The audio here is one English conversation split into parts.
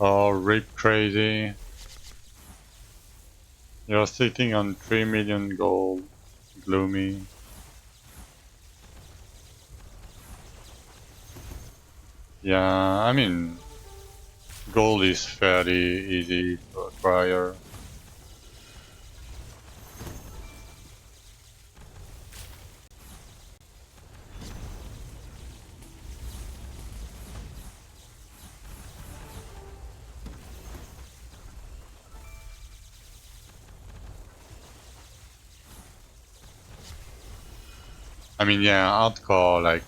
Oh, rip crazy. You're sitting on 3 million gold. Gloomy. Yeah, I mean, gold is fairly easy to acquire. I mean, yeah, hardcore, like,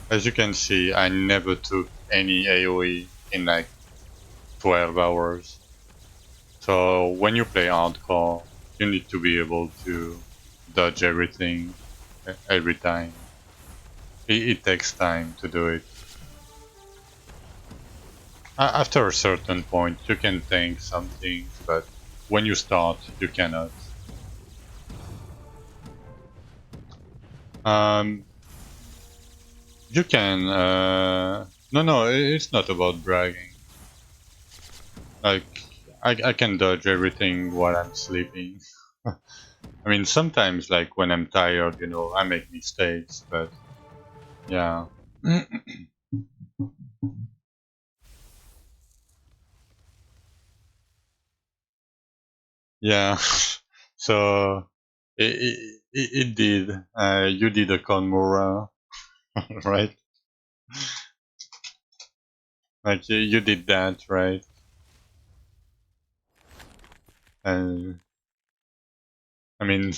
as you can see, I never took any AoE in like 12 hours. So when you play hardcore, you need to be able to dodge everything every time. It takes time to do it. After a certain point, you can tank some things, but when you start, you cannot. Um, you can. No, no, it's not about bragging. Like, I can dodge everything while I'm sleeping. I mean, sometimes, like when I'm tired, I make mistakes, but yeah. Yeah. So it did. You did a Conmora, right? Like you did that, right? And I mean,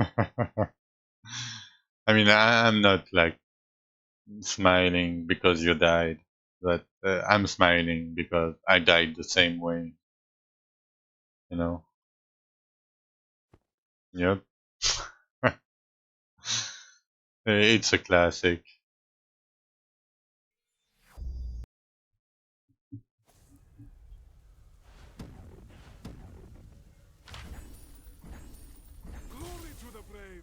I mean, I'm not like smiling because you died, but I'm smiling because I died the same way. You know? Yep. It's a classic. Glory to the brave!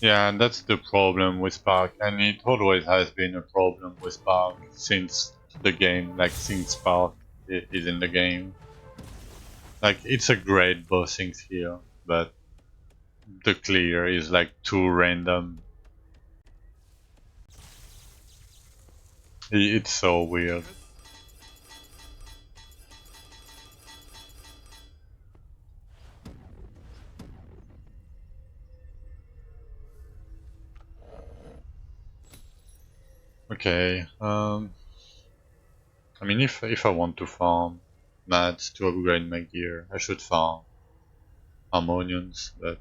Yeah, and that's the problem with Spark, and it always has been a problem with Spark since the game, like since Spark is in the game. Like it's a great bossing skill, but the clear is like too random. It's so weird. Yes. Okay, I mean if I want to farm mats to upgrade my gear, I should farm harmonians, but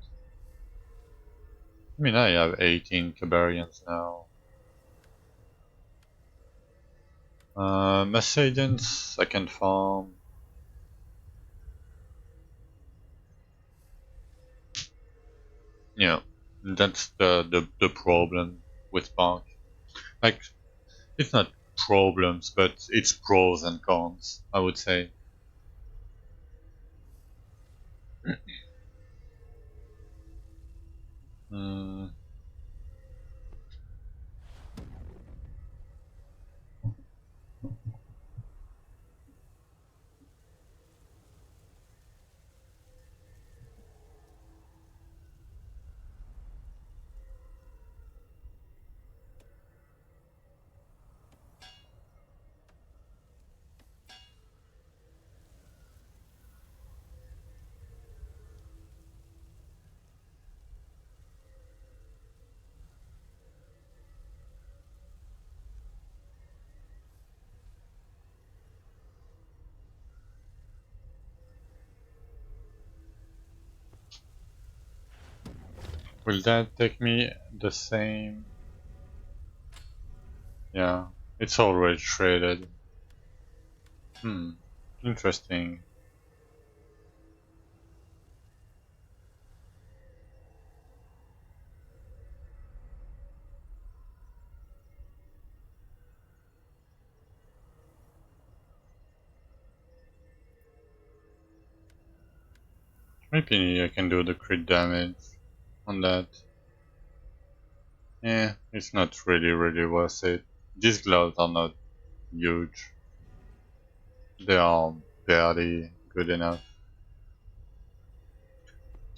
I mean I have 18 Cabarians now. Mercedes I can farm. Yeah, that's the problem with Spark. Like it's not problems, but it's pros and cons, I would say. Mm, will that take me the same? Yeah, it's already traded. Interesting. Maybe I can do the crit damage on that. Yeah, it's not really worth it. These gloves are not huge. They are barely good enough.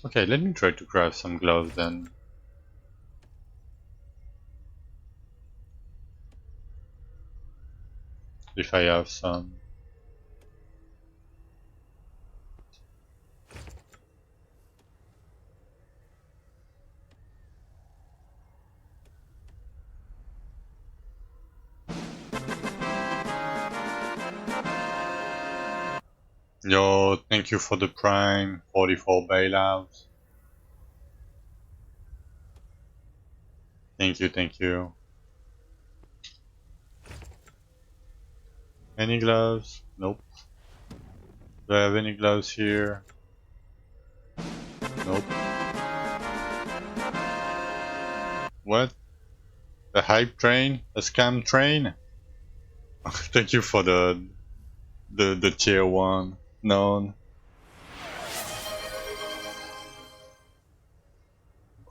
Okay, let me try to craft some gloves then. If I have some. Yo, thank you for the prime. 44 bailouts. Thank you, thank you. Any gloves? Nope. Do I have any gloves here? Nope. What? A hype train? A scam train? Thank you for the tier 1 known.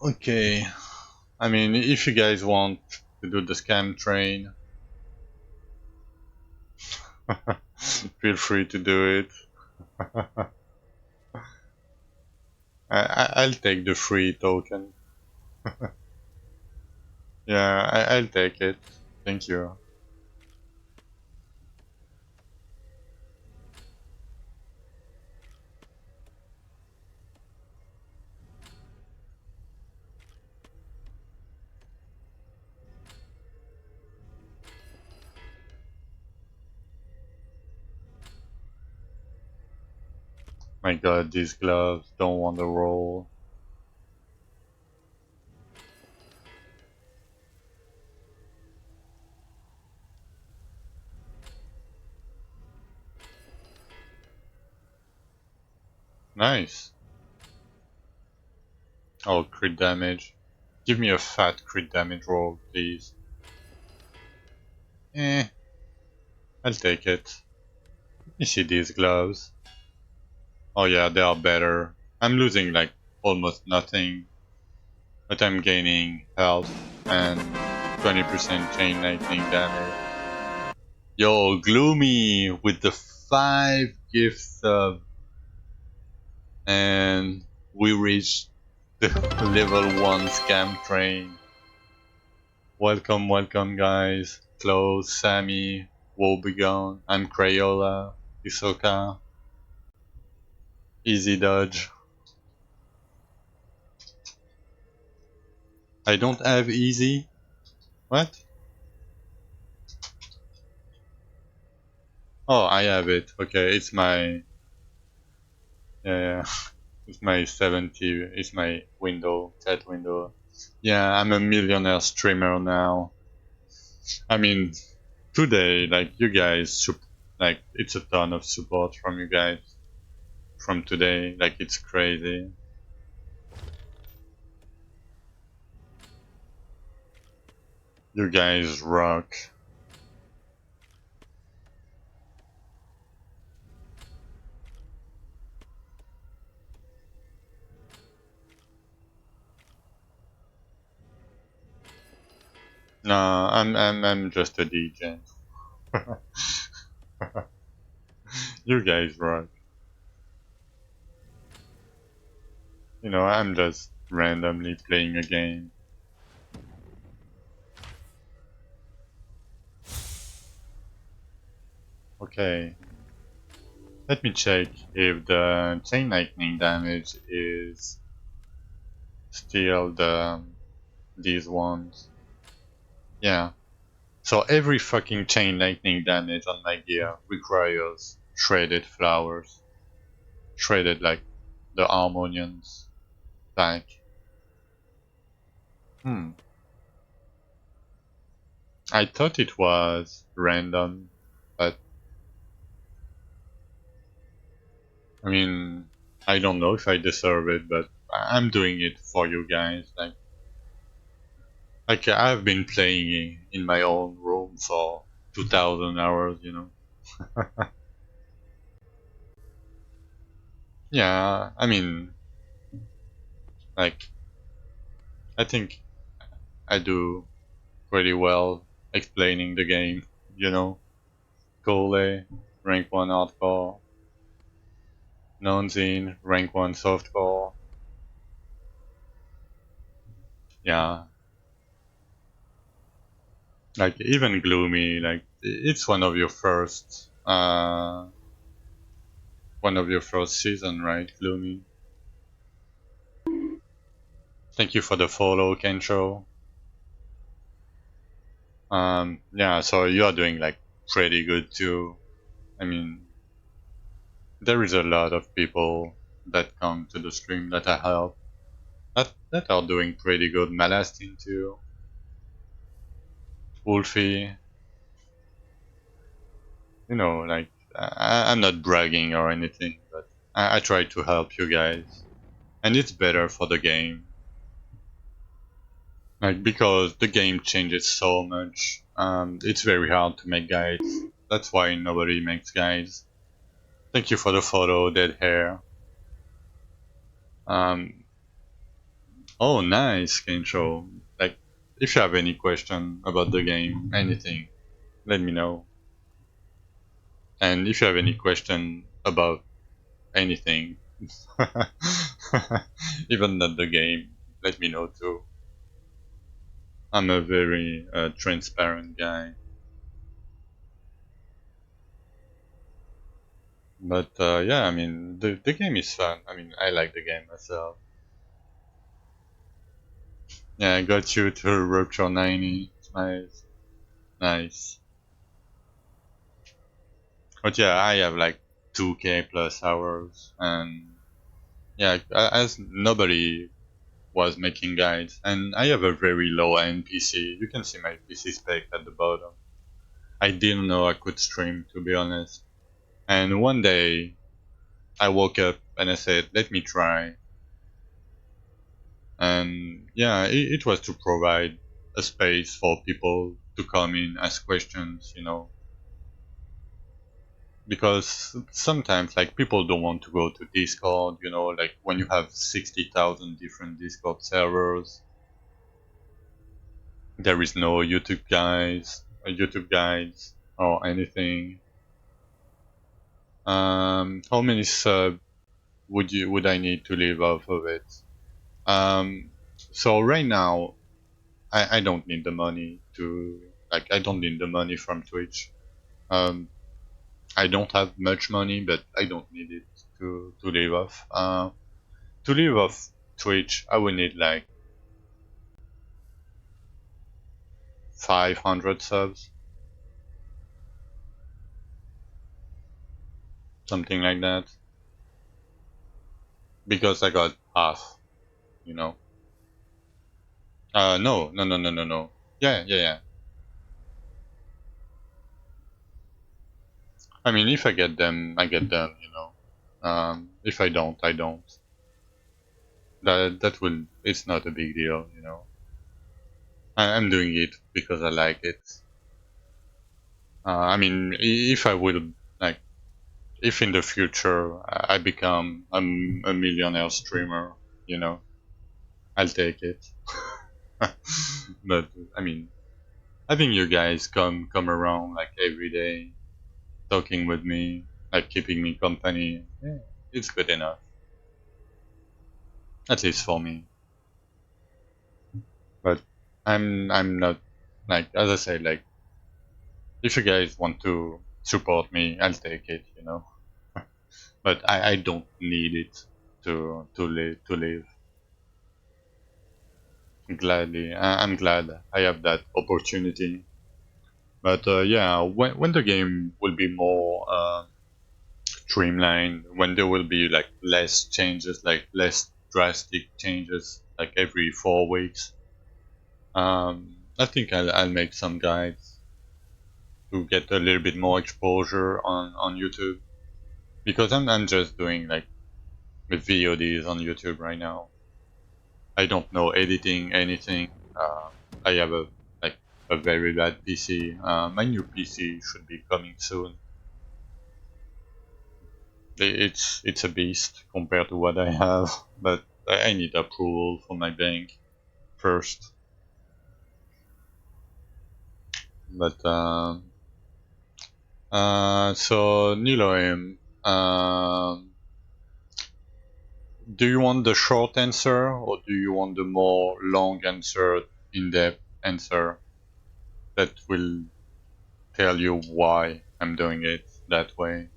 Okay. I mean, if you guys want to do the scam train, feel free to do it. I'll take the free token. Yeah, I'll take it. Thank you. My god, these gloves don't want to roll. Nice. Oh, crit damage. Give me a fat crit damage roll, please. Eh, I'll take it. Let me see these gloves. Oh yeah, they are better. I'm losing like almost nothing, but I'm gaining health and 20% chain lightning damage. Yo, Gloomy with the 5 gifts of, and we reached the level 1 scam train. Welcome, welcome guys. Close, Sammy, Woebegone, I'm Crayola, Isoka, Easy Dodge. I don't have easy. What? Oh, I have it. Okay, it's my, yeah, it's my 70. It's my window, chat window. Yeah, I'm a millionaire streamer now. I mean, today, like you guys, like it's a ton of support from you guys from today. Like it's crazy. You guys rock. No, I'm just a DJ. You guys rock. You know, I'm just randomly playing a game. Okay, let me check if the chain lightning damage is still these ones. Yeah. So every fucking chain lightning damage on my gear requires shredded flowers. Shredded like the harmonians back. Hmm. I thought it was random, but I mean, I don't know if I deserve it, but I'm doing it for you guys. Like I've been playing in my own room for 2,000 hours, you know. Yeah, I mean, like I think I do pretty well explaining the game, you know. Gole, rank 1 hardcore, Nonzine, rank 1 softcore. Yeah, like even Gloomy, like it's one of your first season, right, Gloomy? Thank you for the follow, Kensho. Yeah, so you are doing like pretty good too. I mean, there is a lot of people that come to the stream that I help that are doing pretty good. Malastin too, Wolfie. You know, like I'm not bragging or anything, but I try to help you guys, and it's better for the game. Like because the game changes so much, it's very hard to make guides. That's why nobody makes guides. Thank you for the photo, dead hair. Um, oh, nice, Kensho. Like, if you have any question about the game, anything, let me know. And if you have any question about anything, even not the game, let me know too. I'm a very transparent guy. But yeah, I mean, the game is fun. I mean, I like the game myself. Yeah, I got you to Rupture 90. It's nice. Nice. But yeah, I have like 2K plus hours, and yeah, as nobody was making guides, and I have a very low end PC. You can see my PC spec at the bottom. I didn't know I could stream, to be honest. And one day I woke up and I said, let me try. And yeah, it was to provide a space for people to come in, ask questions, you know, because sometimes like people don't want to go to Discord, you know, like when you have 60,000 different Discord servers, there is no YouTube guides or anything. How many sub would I need to live off of it? So right now I don't need the money to like I don't need the money from Twitch. Um, I don't have much money, but I don't need it to live off. To live off Twitch, I would need like 500 subs, something like that, because I got half, you know. No, no, no, no, no, no. Yeah, yeah, yeah. I mean, if I get them, I get them, you know. If I don't, I don't. That will, it's not a big deal, you know. I'm doing it because I like it. I mean, if I will, like, if in the future I become a millionaire streamer, you know, I'll take it. But I mean, having you guys come around like every day, talking with me, like keeping me company, yeah, it's good enough. At least for me. But I'm not like as I say, like if you guys want to support me, I'll take it, you know. But I don't need it to live. Gladly, I'm glad I have that opportunity. But yeah, when the game will be more streamlined, when there will be like less changes, like less drastic changes, like every 4 weeks, I think I'll make some guides to get a little bit more exposure on YouTube. because I'm just doing like the VODs on YouTube right now. I don't know editing anything. I have a like a very bad PC. My new PC should be coming soon. It's a beast compared to what I have, but I need approval from my bank first. But so Niloim, do you want the short answer or do you want the more long answer, in-depth answer that will tell you why I'm doing it that way?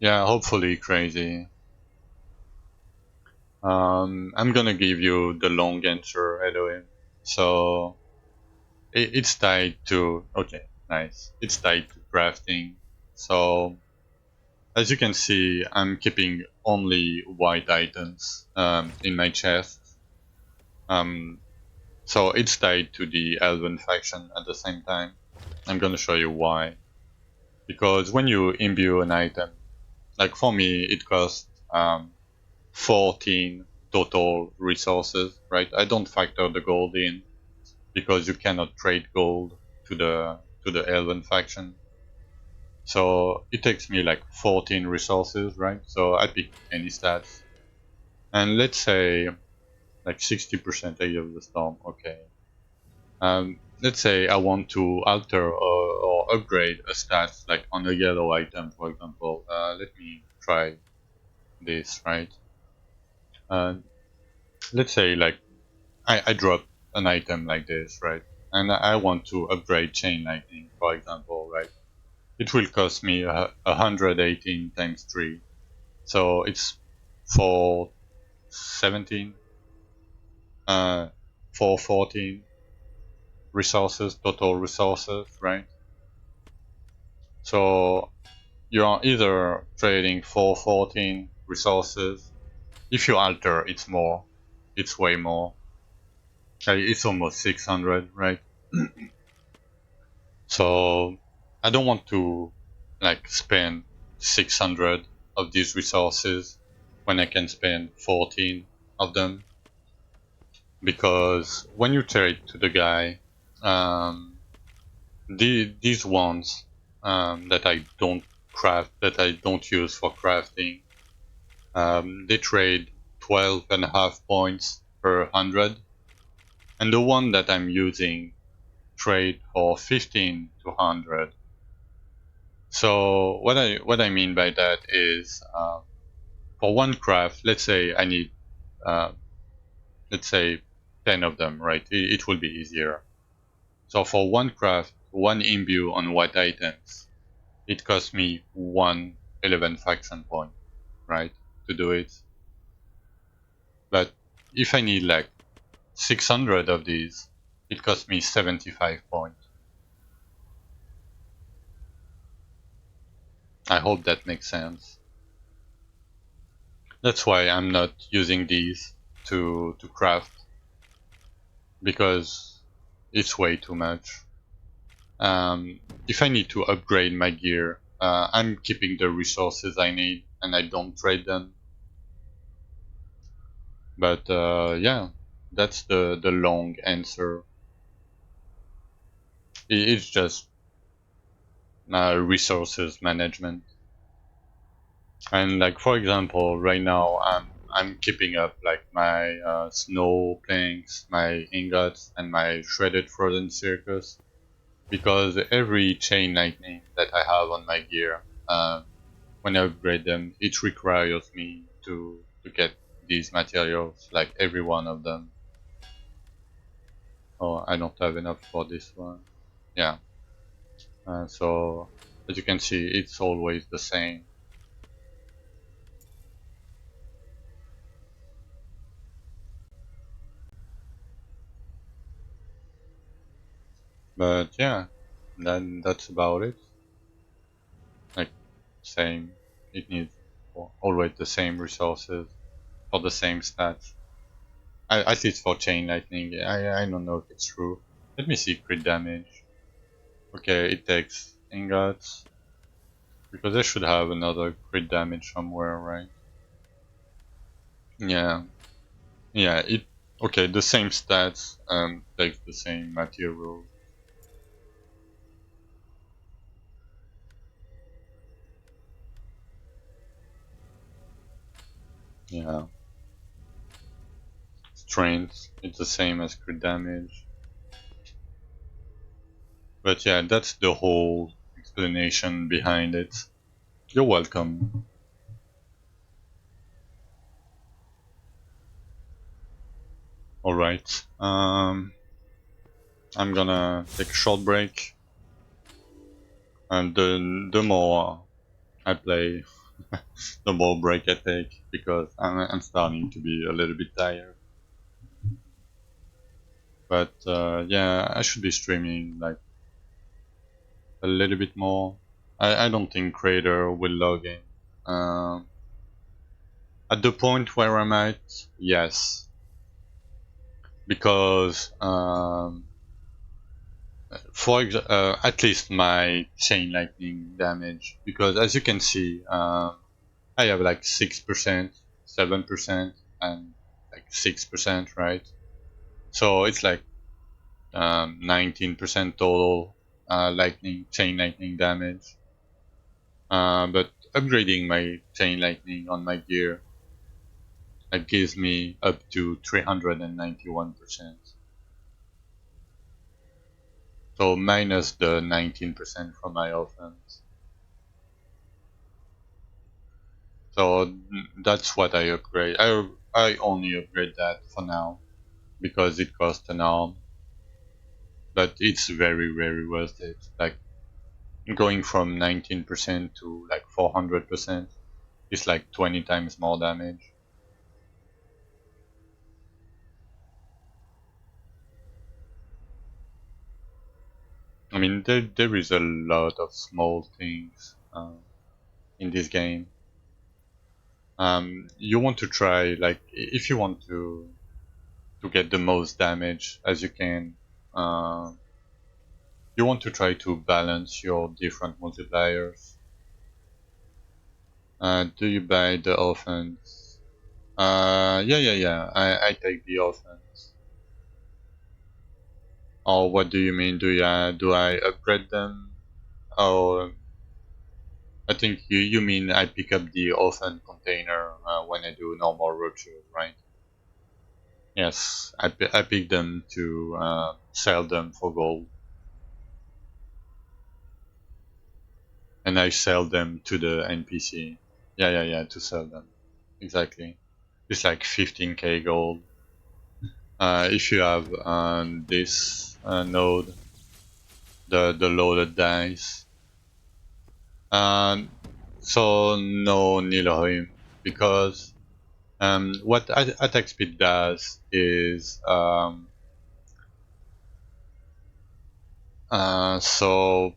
Yeah, hopefully crazy. I'm gonna give you the long answer anyway. So it's tied to, okay, nice. It's tied to crafting. So as you can see, I'm keeping only white items in my chest. Um, so it's tied to the Elven faction at the same time. I'm gonna show you why. Because when you imbue an item, like for me, it costs 14 total resources, right? I don't factor the gold in because you cannot trade gold to the Elven faction. So it takes me like 14 resources, right? So I pick any stats. And let's say like 60% Age of the Storm, okay. Let's say I want to alter or upgrade a stat, like on a yellow item, for example. Let me try this, right? Uh, let's say like I drop an item like this, right? And I want to upgrade Chain Lightning, for example, right? It will cost me 118 times 3. So it's 417, 414 resources, total resources, right? So you're either trading 414 resources. If you alter, it's more. It's way more. It's almost 600, right? So I don't want to like spend 600 of these resources when I can spend 14 of them, because when you trade to the guy, um, these ones that I don't craft, that I don't use for crafting, they trade 12.5 points per 100, and the one that I'm using trade for 15 to 100. So what I mean by that is, for one craft, let's say I need, uh, let's say 10 of them, right? It will be easier. So for one craft, one imbue on white items, it costs me one 11 faction point, right, to do it. But if I need like 600 of these, it costs me 75 points. I hope that makes sense. That's why I'm not using these to craft, because it's way too much. If I need to upgrade my gear, I'm keeping the resources I need and I don't trade them. But yeah, that's the long answer. It's just resources management. And like for example, right now I'm keeping up like my snow planks, my ingots, and my shredded frozen circus, because every chain lightning that I have on my gear, when I upgrade them, it requires me to get these materials, like every one of them. Oh, I don't have enough for this one. Yeah. So as you can see, it's always the same. But yeah, then that's about it. Like same, it needs always the same resources for the same stats. At least for chain lightning, I don't know if it's true. Let me see crit damage. Okay, it takes ingots. Because I should have another crit damage somewhere, right? Yeah. Yeah, it okay, the same stats and takes the same material. Yeah. Strength, it's the same as crit damage. But yeah, that's the whole explanation behind it. You're welcome. Alright. I'm gonna take a short break, and the more I play, the more break I take because I'm starting to be a little bit tired. But yeah, I should be streaming like a little bit more. I don't think Creator will log in. At the point where I'm at, yes, because at least my chain lightning damage, because as you can see, I have like 6%, 7%, and like 6%, right? So it's like 19% total chain lightning damage. But upgrading my chain lightning on my gear, that gives me up to 391%. So minus the 19% from my offense. So that's what I upgrade. I only upgrade that for now because it costs an arm, but it's very very worth it. Like going from 19% to like 400% is like 20 times more damage. I mean, there is a lot of small things in this game. You want to try, like, if you want to get the most damage as you can, uh, you want to try to balance your different multipliers. Do you buy the offense? Yeah. I take the offense. Or what do you mean? Do I upgrade them? Oh, I think you mean I pick up the offense container when I do normal rupture, right? Yes, I pick them to sell them for gold, and I sell them to the NPC. Yeah, to sell them. Exactly. It's like 15k gold. If you have this node, the loaded dice. Um, so no Nilohim, because what attack speed does is so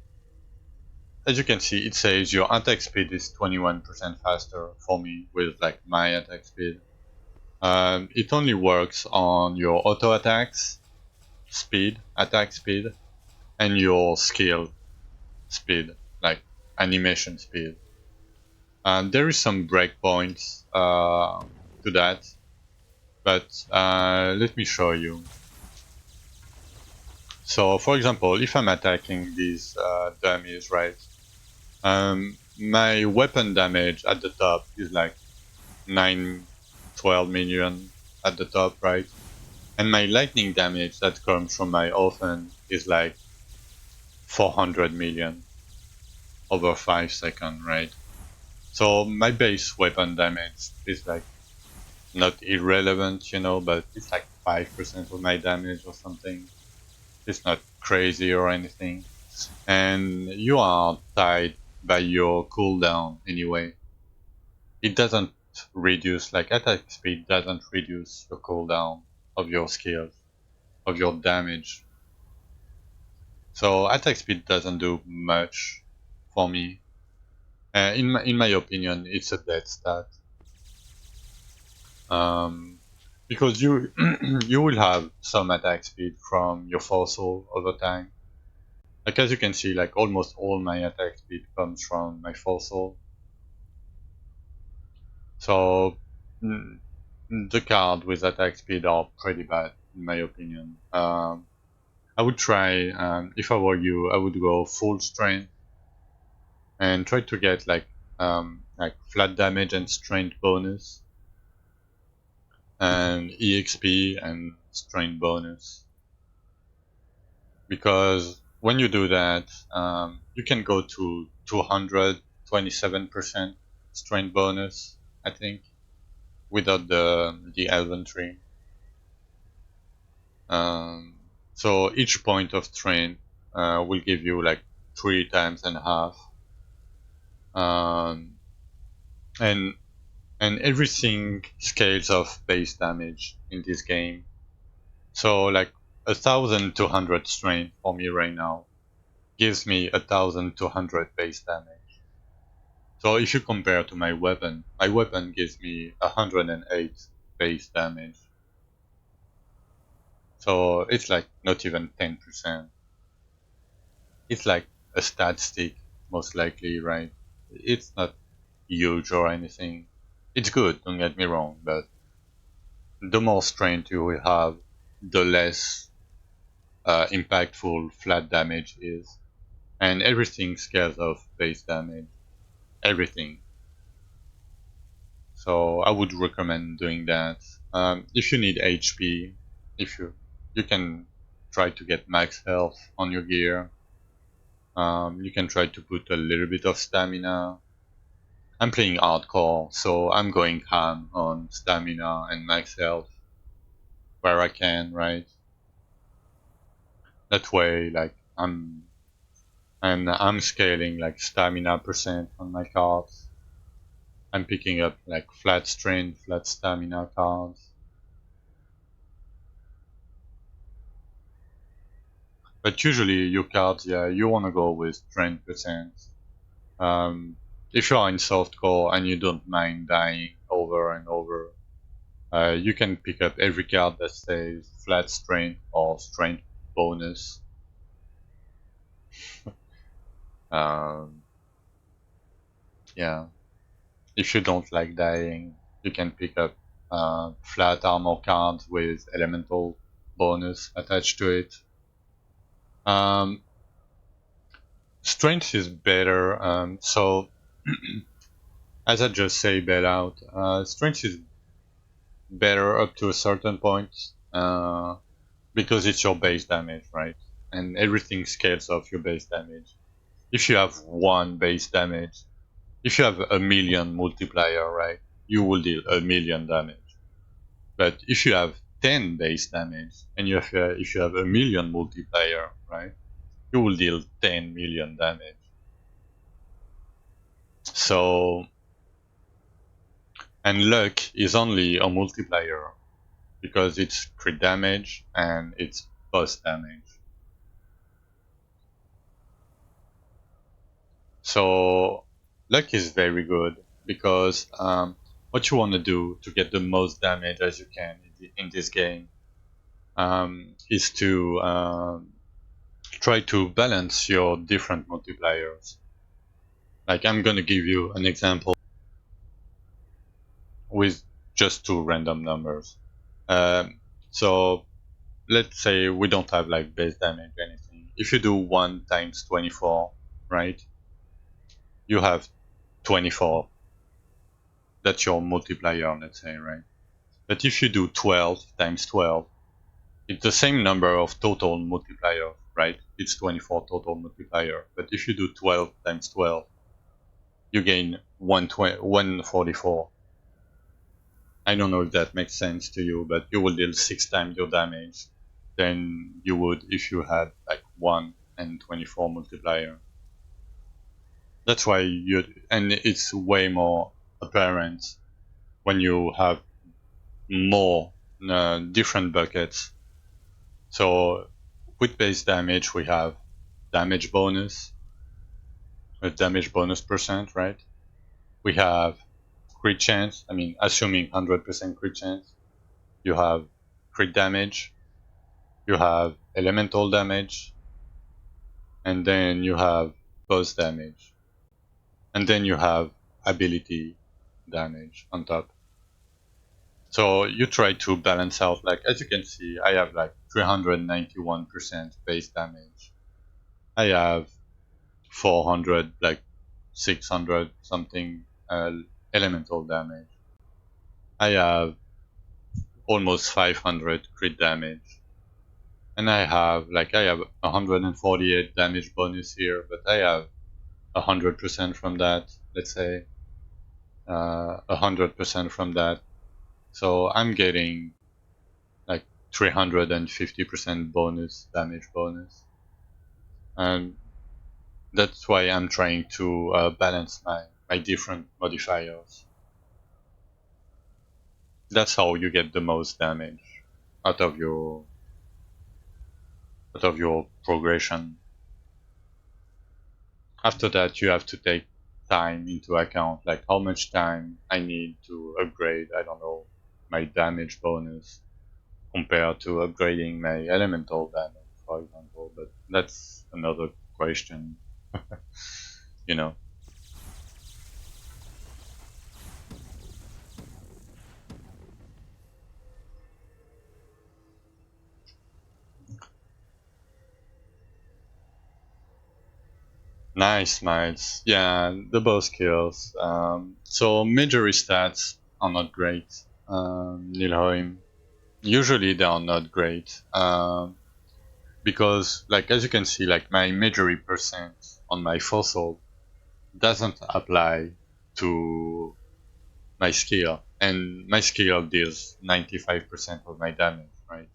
as you can see, it says your attack speed is 21% faster for me with like my attack speed. It only works on your auto attacks speed, attack speed, and your skill speed, like animation speed. There is some breakpoints to that, but let me show you. So, for example, if I'm attacking these dummies, right, my weapon damage at the top is like 9, 12 million at the top, right? And my lightning damage that comes from my offense is like 400 million over 5 seconds, right? So my base weapon damage is like not irrelevant, but it's like 5% of my damage or something. It's not crazy or anything. And you are tied by your cooldown anyway. It doesn't reduce, like attack speed doesn't reduce the cooldown of your skills, of your damage. So attack speed doesn't do much for me. In my opinion, it's a dead stat. Um, because you you will have some attack speed from your fossil over time, Like as you can see, like almost all my attack speed comes from my fossil. So the card with attack speed are pretty bad in my opinion. I would try, if I were you, I would go full strength and try to get like flat damage and strength bonus and EXP and strength bonus. Because when you do that, you can go to 227% strength bonus, I think, without the elven tree. Um, so each point of strength will give you like 3.5 times. Um, and and everything scales of base damage in this game. So like 1,200 strength for me right now gives me 1,200 base damage. So if you compare to my weapon gives me 108 base damage. So it's like not even 10%. It's like a stat stick, most likely, right? It's not huge or anything. It's good, don't get me wrong, but the more strength you will have, the less impactful flat damage is. And everything scales of base damage. Everything. So I would recommend doing that. If you need HP, if you can try to get max health on your gear. You can try to put a little bit of stamina. I'm playing hardcore, so I'm going ham on stamina and max health where I can, right? That way, like I'm scaling like stamina percent on my cards. I'm picking up like flat strength, flat stamina cards. But usually your cards, yeah, you wanna go with strength percent. Um, if you are in softcore and you don't mind dying over and over, you can pick up every card that says flat strength or strength bonus. Um, yeah, if you don't like dying, you can pick up flat armor cards with elemental bonus attached to it. Um, Strength is better, so as I just say bailout, strength is better up to a certain point because it's your base damage, right? And everything scales off your base damage. If you have one base damage, if you have a million multiplier, right, you will deal a million damage. But if you have 10 base damage and if you have a million multiplier, right, you will deal 10 million damage. So, and luck is only a multiplier because it's crit damage and it's boss damage. So luck is very good because what you want to do to get the most damage as you can in this game is to try to balance your different multipliers. Like I'm gonna give you an example with just two random numbers. So let's say we don't have like base damage or anything. If you do 1 times 24, right, you have 24. That's your multiplier, let's say, right? But if you do 12 times 12, it's the same number of total multiplier, right? It's 24 total multiplier. But if you do 12 times 12, you gain 144. I don't know if that makes sense to you, but you will deal 6 times your damage than you would if you had like 1 and 24 multiplier. That's why and it's way more apparent when you have more different buckets. So with base damage, we have damage bonus, with damage bonus percent, right? We have crit chance, I mean, assuming 100% crit chance. You have crit damage, you have elemental damage, and then you have boss damage, and then you have ability damage on top. So you try to balance out, like, as you can see, I have like 391% base damage. I have 400, like 600 something elemental damage. I have almost 500 crit damage. And I have 148 damage bonus here, but I have 100% from that, let's say, 100% from that. So I'm getting like 350% bonus, damage bonus. And that's why I'm trying to balance my different modifiers. That's how you get the most damage out of your progression. After that, you have to take time into account, like how much time I need to upgrade, I don't know, my damage bonus compared to upgrading my elemental damage, for example. But that's another question, you know. Nice, nice. Yeah, the boss kills. So major stats are not great. Nilheim. Usually they are not great. Because like as you can see, like my majory percent on my fossil doesn't apply to my skill, and my skill deals 95% of my damage, right?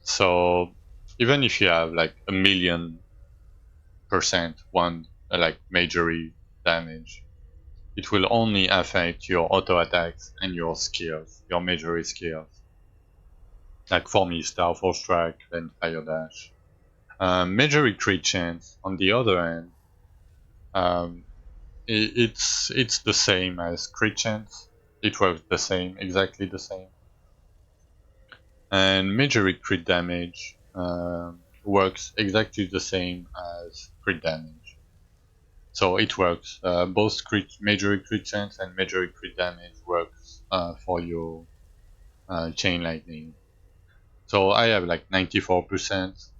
So even if you have like a million percent one like majory damage, it will only affect your auto attacks and your skills, your majory skills. Like for me, Star Force Strike and Fire Dash. Majory crit chance, on the other hand, um, it's the same as crit chance. It works the same, exactly the same. And majory crit damage works exactly the same as crit damage. So it works. Both majory crit chance and majory crit damage works for your chain lightning. So I have like 94%.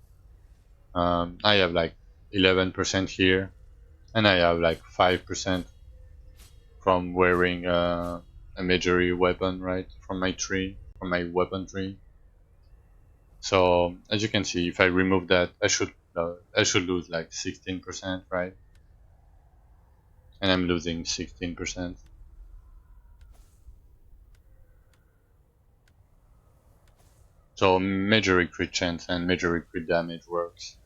I have like 11% here, and I have like 5% from wearing a majory weapon, right? From my tree, from my weapon tree. So as you can see, if I remove that, I should lose like 16%, right? And I'm losing 16%. So majory crit chance and majory crit damage works,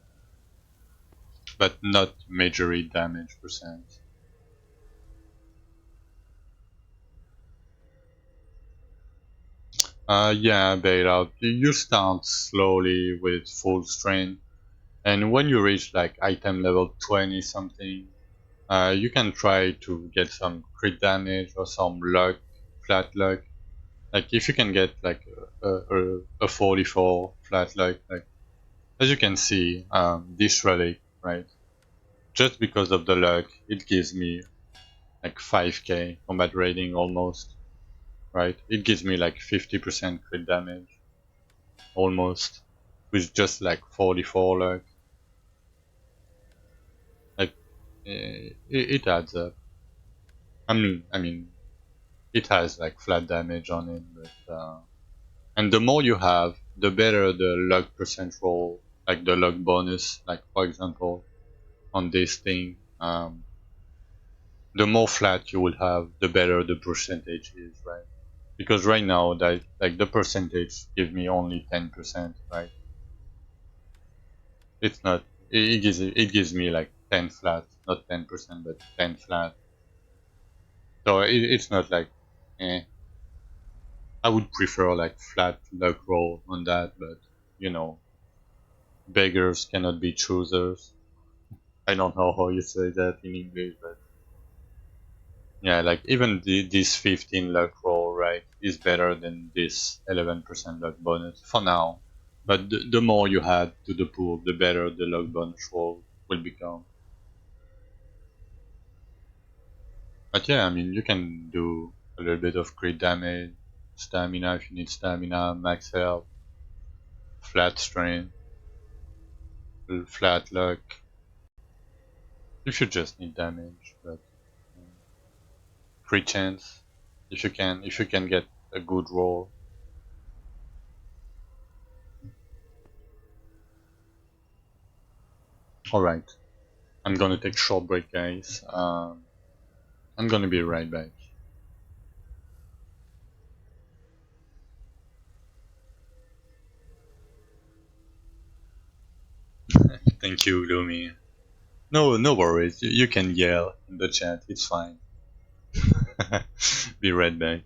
but not majory damage percent. Yeah, bailout. You start slowly with full strength, and when you reach like item level 20 something, you can try to get some crit damage or some luck, flat luck. Like if you can get like a 44 flat luck, like as you can see, this relic, right? Just because of the luck, it gives me like 5k combat rating almost, right? It gives me like 50% crit damage almost with just like 44 luck. Like it adds up. I mean, it has like flat damage on it, but and the more you have, the better the luck percent roll, like the luck bonus, like for example on this thing. The more flat you will have, the better the percentage is, right? Because right now, that like the percentage gives me only 10%, right? It's not. It gives me like 10 flat, not 10%, but 10 flat. So it's not like. Eh. I would prefer like flat luck roll on that, but you know, beggars cannot be choosers. I don't know how you say that in English, but yeah, like even this 15 luck roll, right, is better than this 11% luck bonus for now. But the more you add to the pool, the better the luck bonus roll will become. But yeah, I mean, you can do a little bit of crit damage, stamina if you need stamina, max health, flat strain, flat luck. You should just need damage, but crit chance if you can get a good roll. All right, I'm gonna take a short break, guys. I'm gonna be right back. Thank you, Lumi. No, no worries. You can yell in the chat. It's fine. Be right back.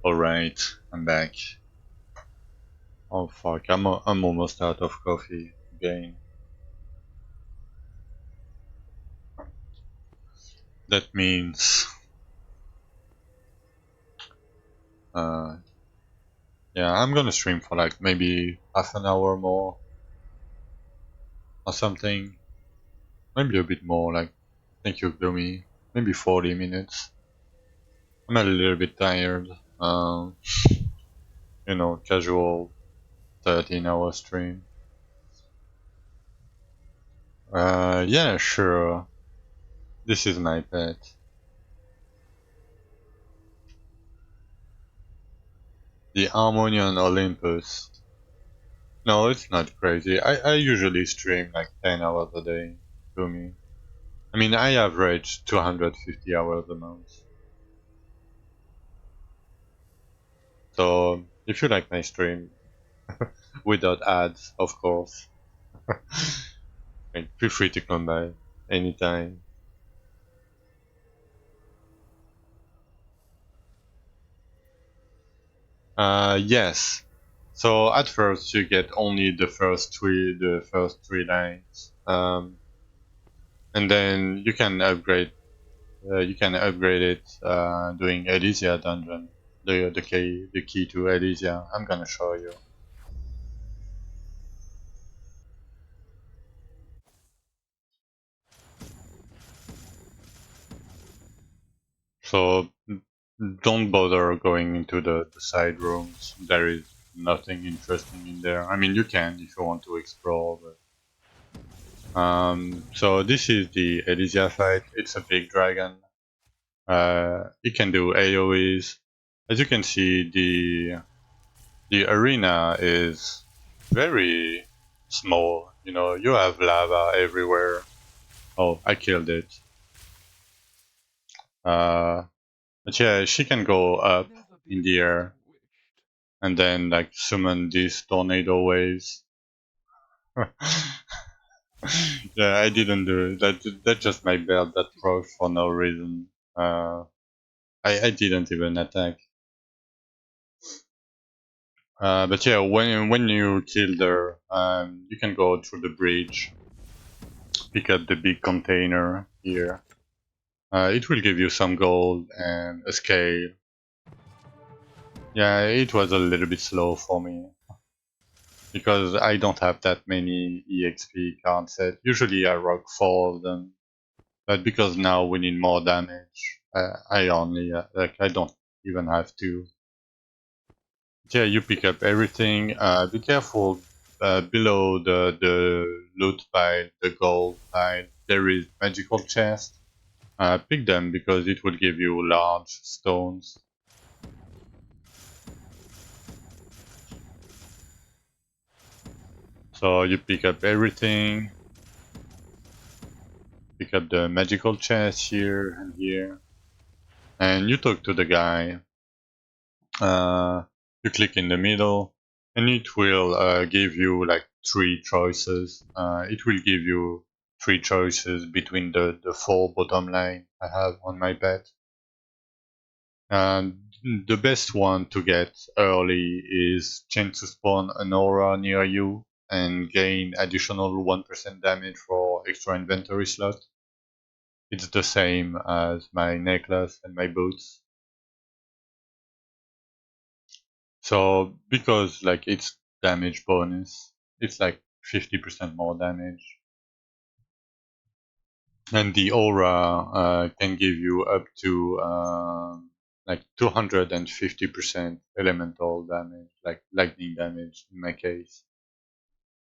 All right, I'm back. Oh fuck, I'm almost out of coffee again. That means Yeah, I'm gonna stream for like maybe half an hour more or something. Maybe a bit more, like, thank you, Gloomy. Maybe 40 minutes. I'm a little bit tired. Casual 13-hour stream. Yeah, sure. This is my pet. The Harmonian Olympus. No, it's not crazy. I usually stream like 10 hours a day, Gloomy. I mean, I average 250 hours a month. So, if you like my stream, without ads, of course, feel free to come by anytime. Yes. So at first you get only the first three lines, and then you can upgrade it doing Elysia dungeon. The key to Elysia. I'm gonna show you. So don't bother going into the side rooms. There is nothing interesting in there. I mean, you can if you want to explore, but so this is the Elysia fight. It's a big dragon. It can do AoEs. As you can see, the arena is very small. You have lava everywhere. Oh, I killed it. Uh, but yeah, she can go up Never in be the air vanquished. and then like summon these tornado waves. Yeah, I didn't do it. That's just my belt that broke for no reason. Uh, I didn't even attack. But yeah, when you kill her, you can go through the bridge, pick up the big container here. It will give you some gold and a scale. Yeah, it was a little bit slow for me because I don't have that many EXP card set. Usually I rock 4 of them, but because now we need more damage, I only I don't even have 2. Yeah, you pick up everything. Be careful. Below the loot pile, the gold pile, there is magical chest. Pick them because it will give you large stones. So you pick up everything. Pick up the magical chest here and here, and you talk to the guy. You click in the middle, and it will give you like 3 choices. It will give you 3 choices between the 4 bottom line I have on my pet. And the best one to get early is chance to spawn an aura near you and gain additional 1% damage for extra inventory slot. It's the same as my necklace and my boots. So because like it's damage bonus, it's like 50% more damage. And the aura can give you up to like 250% elemental damage, like lightning damage in my case.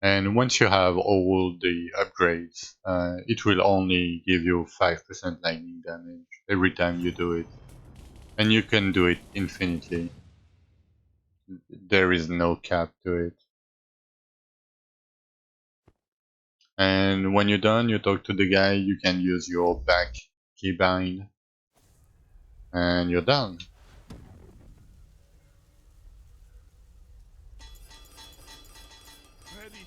And once you have all the upgrades, it will only give you 5% lightning damage every time you do it. And you can do it infinitely. There is no cap to it. And when you're done, you talk to the guy, you can use your back keybind, and you're done. Ready.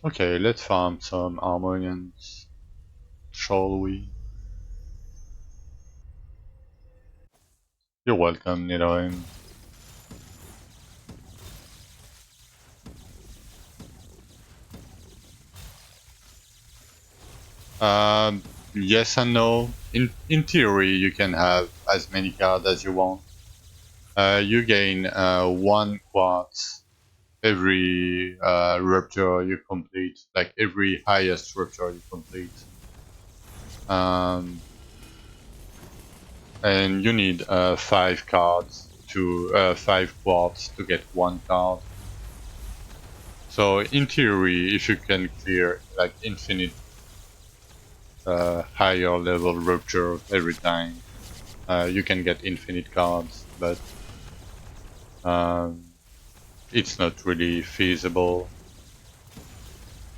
Okay, let's farm some harmonians, shall we? You're welcome, Nidoim. Yes and no. In theory, you can have as many cards as you want. You gain 1 quartz every rupture you complete, like every highest rupture you complete. Um, and you need 5 quartz to get 1 card. So in theory, if you can clear like infinite higher level rupture every time, you can get infinite cards, but um, it's not really feasible.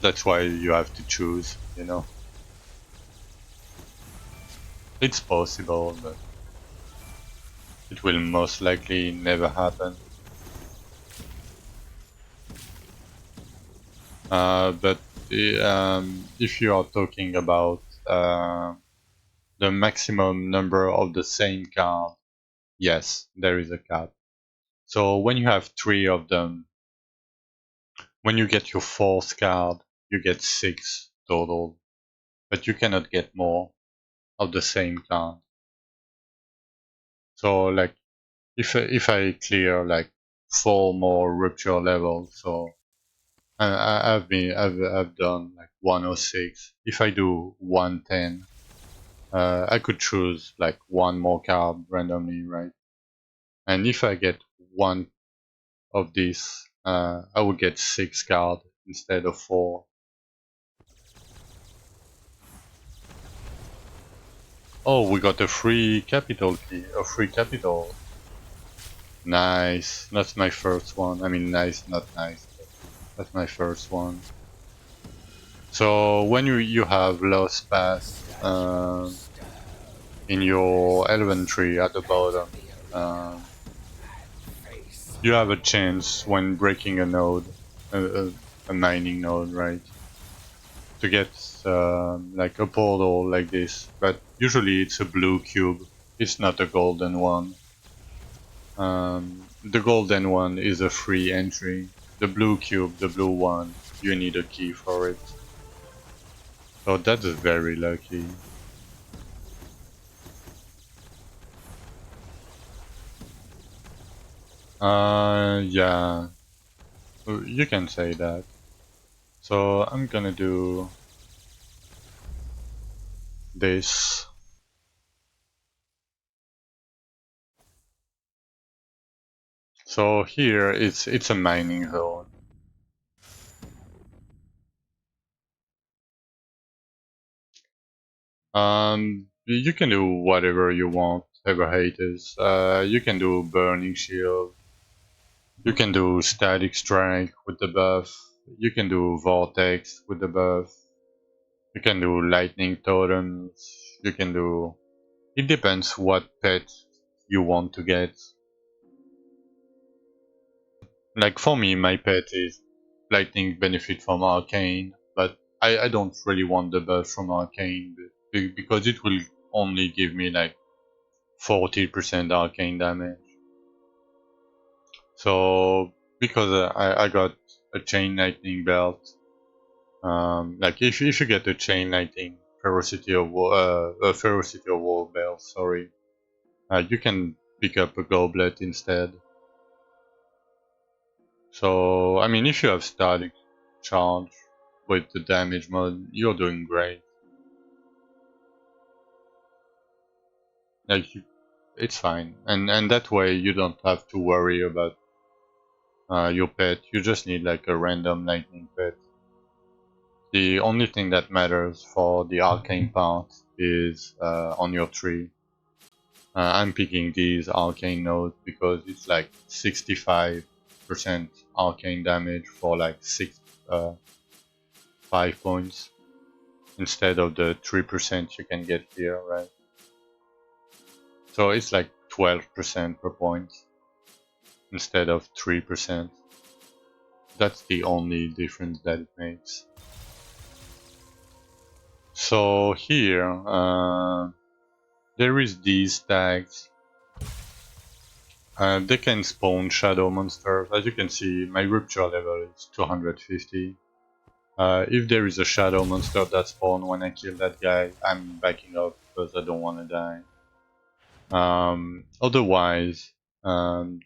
That's why you have to choose, you know. It's possible, but it will most likely never happen. But if you are talking about the maximum number of the same card, yes, there is a cap. So when you have 3 of them, when you get your 4th card, you get 6 total, but you cannot get more of the same card. So like if I clear like 4 more rupture levels, so I've done like 106. If I do 110, I could choose like 1 more card randomly, right? And if I get 1 of these, I would get 6 cards instead of 4. Oh, we got a free capital key, a free capital. Nice. That's my first one. I mean, nice, not nice, but that's my first one. So when you have lost path in your inventory at the bottom, you have a chance when breaking a node, a mining node, right? To get like a portal like this, but usually it's a blue cube. It's not a golden one. The golden one is a free entry. The blue cube, the blue one, you need a key for it. So that's very lucky. Yeah, you can say that. So I'm gonna do this. So here it's a mining zone. You can do whatever you want, ever haters. You can do burning shield. You can do static strike with the buff. You can do vortex with the buff. You can do lightning totems. You can do. It depends what pet you want to get. Like for me, my pet is lightning benefit from arcane, but I don't really want the buff from arcane because it will only give me like 40% arcane damage. So because I got a chain lightning belt, like if you get a chain lightning ferocity of war belt, sorry, you can pick up a goblet instead. So I mean, if you have static charge with the damage mod, you're doing great. Like it's fine, and that way you don't have to worry about your pet. You just need like a random lightning pet. The only thing that matters for the arcane part is on your tree. I'm picking these arcane nodes because it's like 65% arcane damage for like 5 points instead of the 3% you can get here, right? So it's like 12% per point instead of 3%. That's the only difference that it makes. So here, there is these tags. They can spawn shadow monsters. As you can see, my rupture level is 250. If there is a shadow monster that spawns when I kill that guy, I'm backing up because I don't want to die. Otherwise,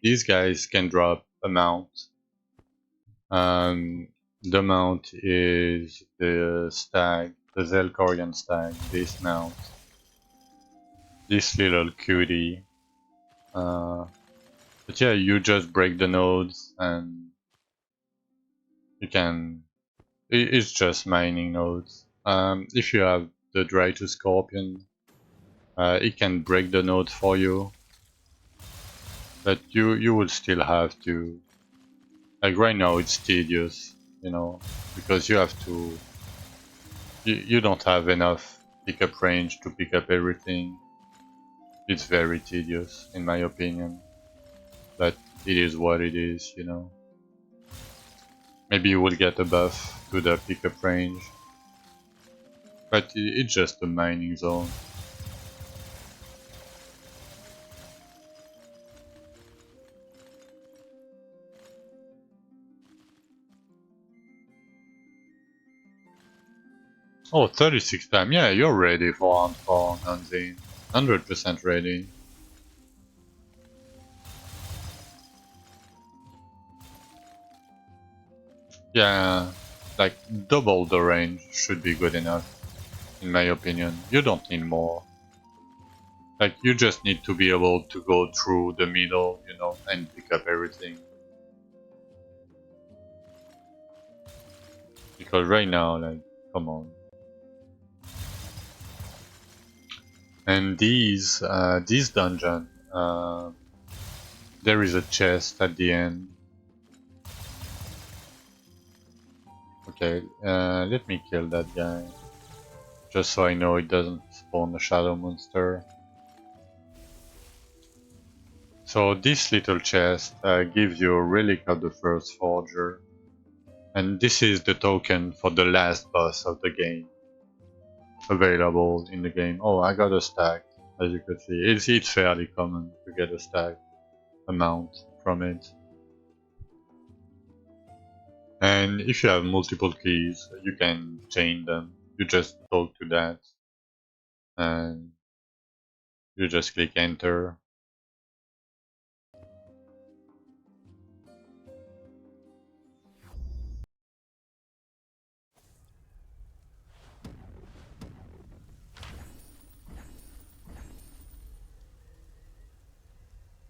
these guys can drop a mount. Um, the mount is the stag, the Zelkorian stag, this mount. This little cutie. But yeah, you just break the nodes and you can... It's just mining nodes. If you have the Dry to Scorpion, it can break the node for you. But you will still have to... Like right now it's tedious, you know, because you have to... You don't have enough pickup range to pick up everything. It's very tedious, in my opinion. But it is what it is, you know. Maybe you will get a buff to the pickup range. But it's just a mining zone. Oh, 36 time. Yeah, you're ready for round 4, Nanzine. 100% ready. Yeah, like double the range should be good enough, in my opinion. You don't need more. Like, you just need to be able to go through the middle, you know, and pick up everything. Because right now, like, come on. And this dungeon, there is a chest at the end. Okay, let me kill that guy. Just so I know it doesn't spawn a shadow monster. So this little chest gives you a relic of the first forger. And this is the token for the last boss of the game. Available in the game. Oh, I got a stack, as you can see. It's fairly common to get a stack amount from it. And if you have multiple keys, you can chain them. You just talk to that and you just click enter.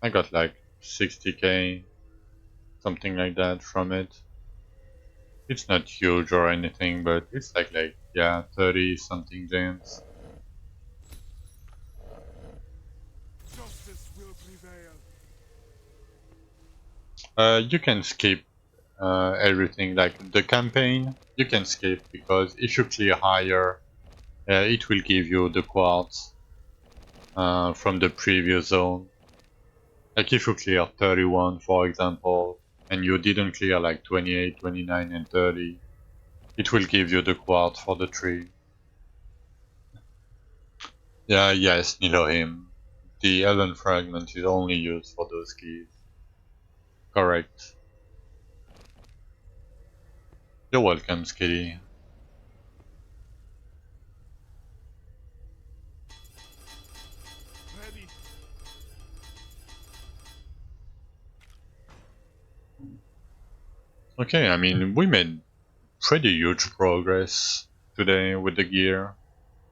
I got like 60k, something like that from it. It's not huge or anything, but it's like yeah, 30 something gems. Justice will prevail. You can skip everything, like the campaign. You can skip because if you clear higher, it will give you the quartz from the previous zone. Like if you clear 31, for example, and you didn't clear like 28, 29, and 30, it will give you the quartz for the tree. Yeah, yes, Nilohim. The Elven fragment is only used for those keys. Correct. You're welcome, Skitty. Ready. Okay, I mean, we made pretty huge progress today with the gear.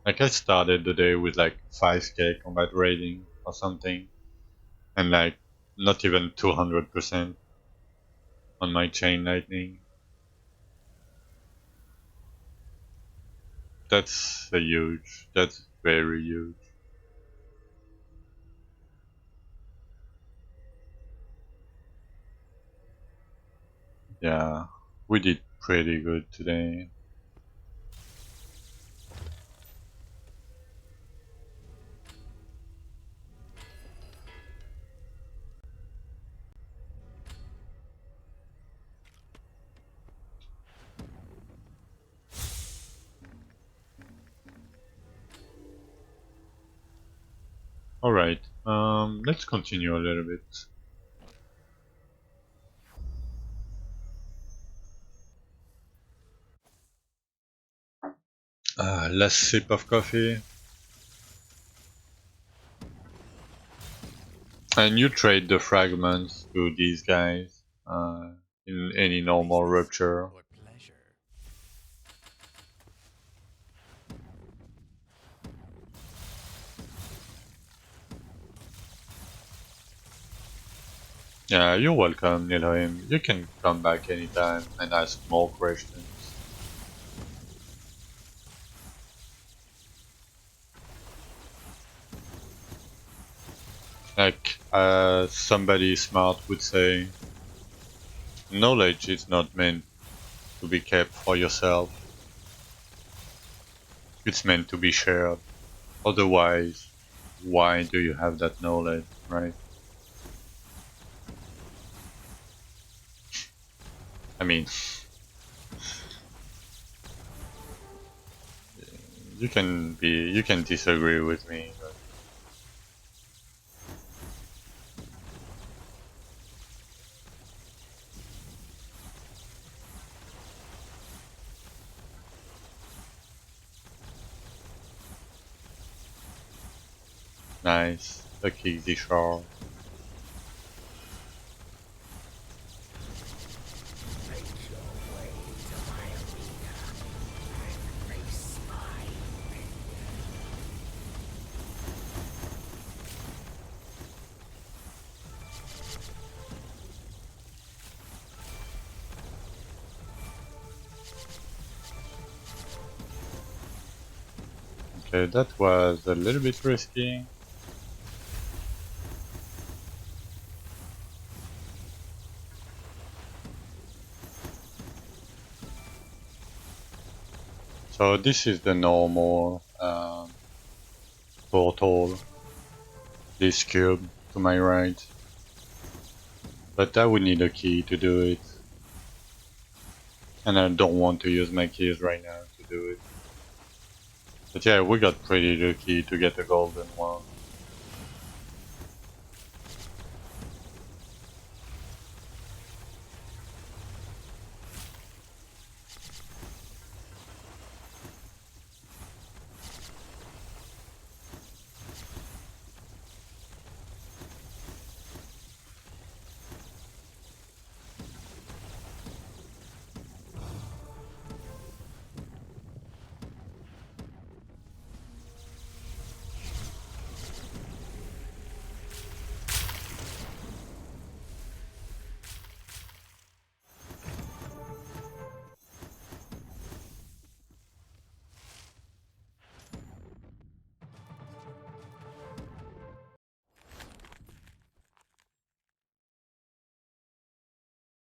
Like, I started the day with like 5k combat rating or something, and like not even 200% on my chain lightning. That's very huge. Yeah, we did pretty good today. Alright, let's continue a little bit. last sip of coffee. And you trade the fragments to these guys in any normal rupture. Or pleasure. Yeah, you're welcome, Nilheim. You can come back anytime and ask more questions. Like, somebody smart would say, knowledge is not meant to be kept for yourself. It's meant to be shared. Otherwise, why do you have that knowledge, right? I mean, you can disagree with me, but nice. Lucky easy shore. Okay, that was a little bit risky. So this is the normal portal, this cube to my right. But I would need a key to do it. And I don't want to use my keys right now to do it. But yeah, we got pretty lucky to get a golden one.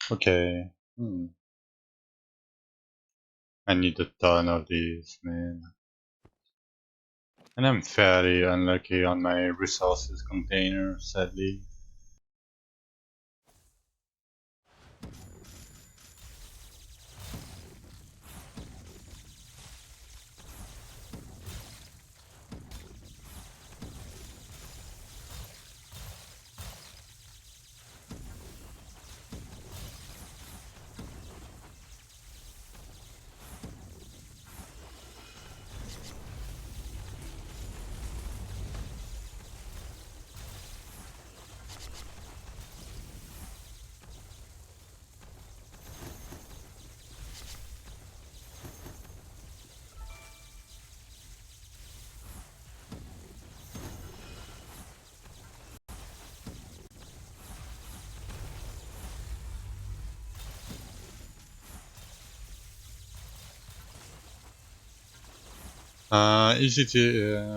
Okay. I need a ton of these, man. And I'm fairly unlucky on my resources container, sadly.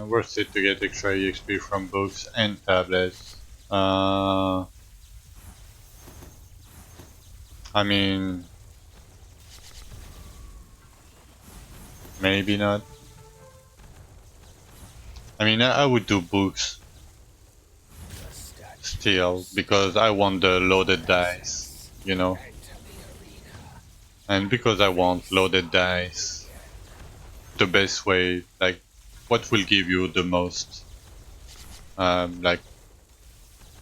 Worth it to get extra EXP from books and tablets. I mean, maybe not. I mean, I would do books still because I want the loaded dice, you know, and because I want loaded dice, the best way, like, what will give you the most, like,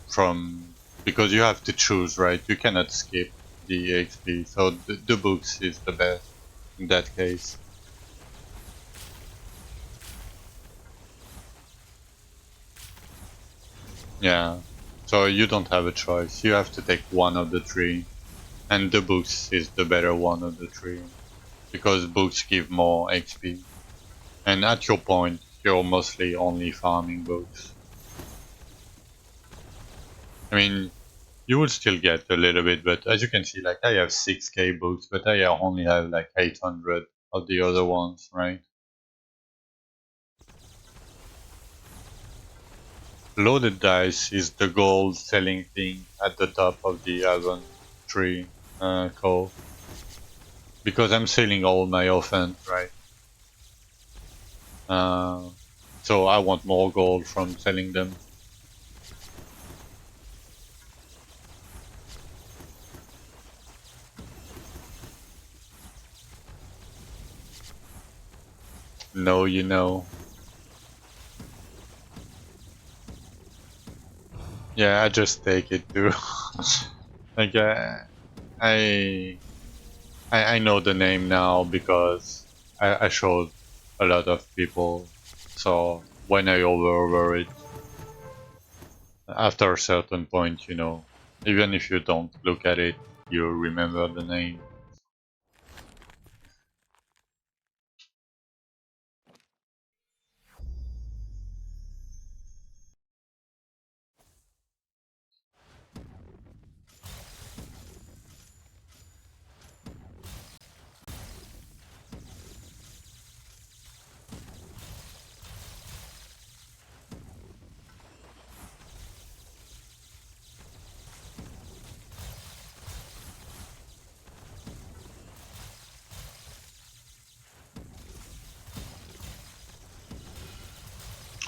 from because you have to choose, right? You cannot skip the XP, so the books is the best in that case. Yeah. So you don't have a choice. You have to take one of the three. And the books is the better one of the three. Because books give more XP. And at your point, you're mostly only farming books. I mean, you will still get a little bit, but as you can see, like I have 6k books, but I only have like 800 of the other ones, right? Loaded dice is the gold selling thing at the top of the Alban tree cove. Because I'm selling all my offhands, right? Uh, so I want more gold from selling them. No, you know. Yeah, I just take it too. like I, I know the name now because I showed a lot of people. So when I over it, after a certain point, even if you don't look at it, you remember the name.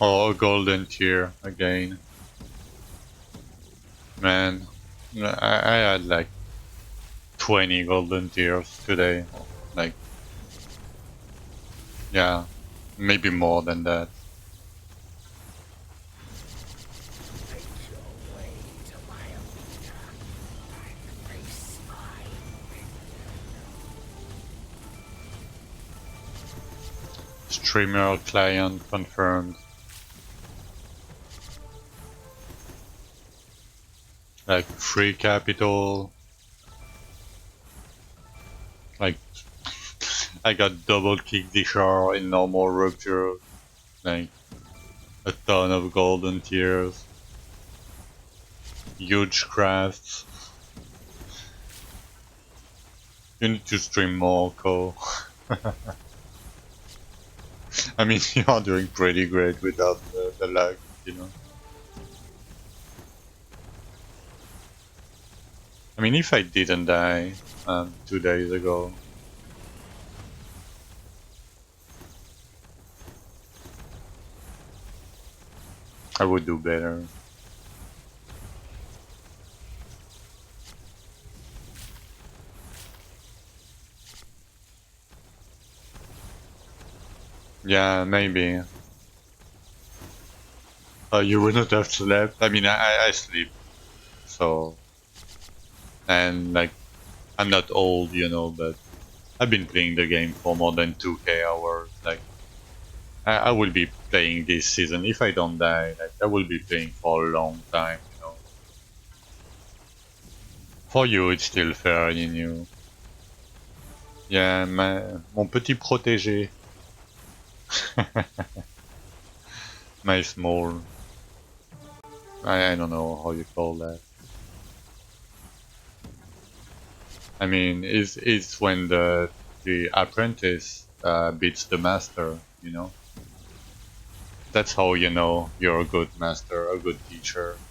Oh, golden tier again, man. I had like 20 golden tiers today. Like, yeah, maybe more than that. Streamer client confirmed. Like free capital. Like I got double kick the shard in normal rupture. Like a ton of golden tiers. Huge crafts. You need to stream more, Ko. I mean, you are doing pretty great without the lag. I mean, if I didn't die 2 days ago, I would do better. Yeah, maybe. You wouldn't have slept. I mean, I sleep, so and like I'm not old, but I've been playing the game for more than 2k hours. Like I will be playing this season if I don't die. Like I will be playing for a long time. For you, it's still fairly new. Yeah, mon petit protégé, my small. I don't know how you call that. I mean, it's when the apprentice beats the master. That's how you know you're a good master, a good teacher.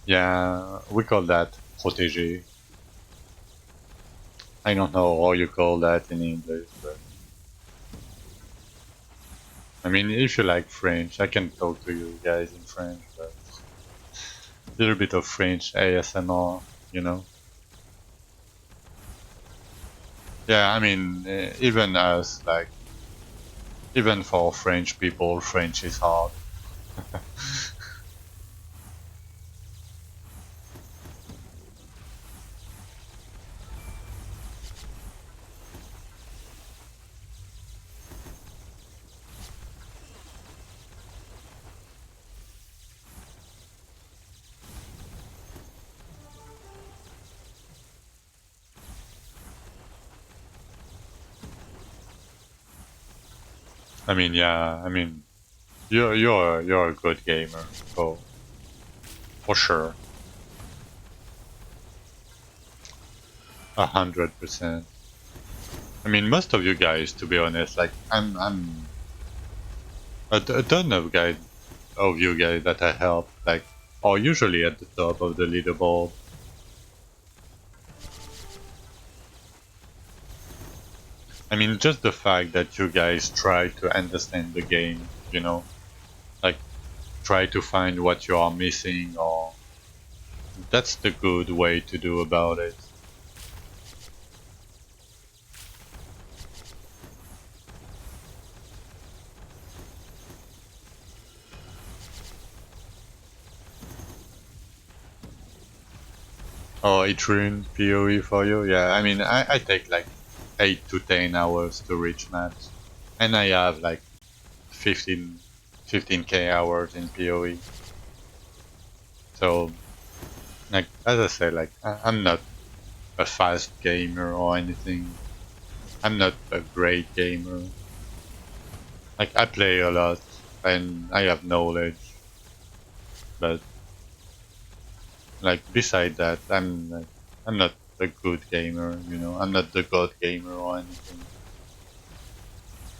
Yeah, we call that protégé. I don't know how you call that in English, but I mean, if you like French, I can talk to you guys in French, but a little bit of French ASMR. Yeah, I mean, even as like, even for French people, French is hard. I mean, yeah, I mean, you're a good gamer, so for sure, 100%. I mean, most of you guys, to be honest, like I'm a ton of you guys that I help, like, are usually at the top of the leaderboard. I mean, just the fact that you guys try to understand the game, like try to find what you are missing, or that's the good way to do about it. Oh, it ruined PoE for you? Yeah, I mean, I take like 8 to 10 hours to reach max, and I have like 15, 15k hours in PoE. So, like, as I said, like, I'm not a fast gamer or anything. I'm not a great gamer. Like, I play a lot and I have knowledge, but like beside that, I'm not a good gamer. I'm not the god gamer or anything.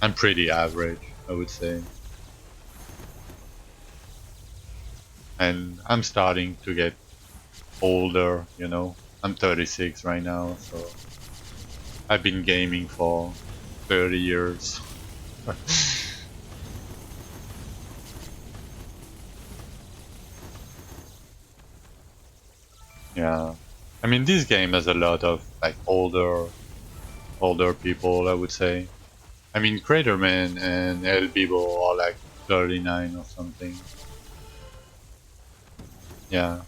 I'm pretty average, I would say, and I'm starting to get older. I'm 36 right now, so I've been gaming for 30 years. Yeah, I mean, this game has a lot of like older people, I would say. I mean, Craterman and El Bibo are like 39 or something. Yeah.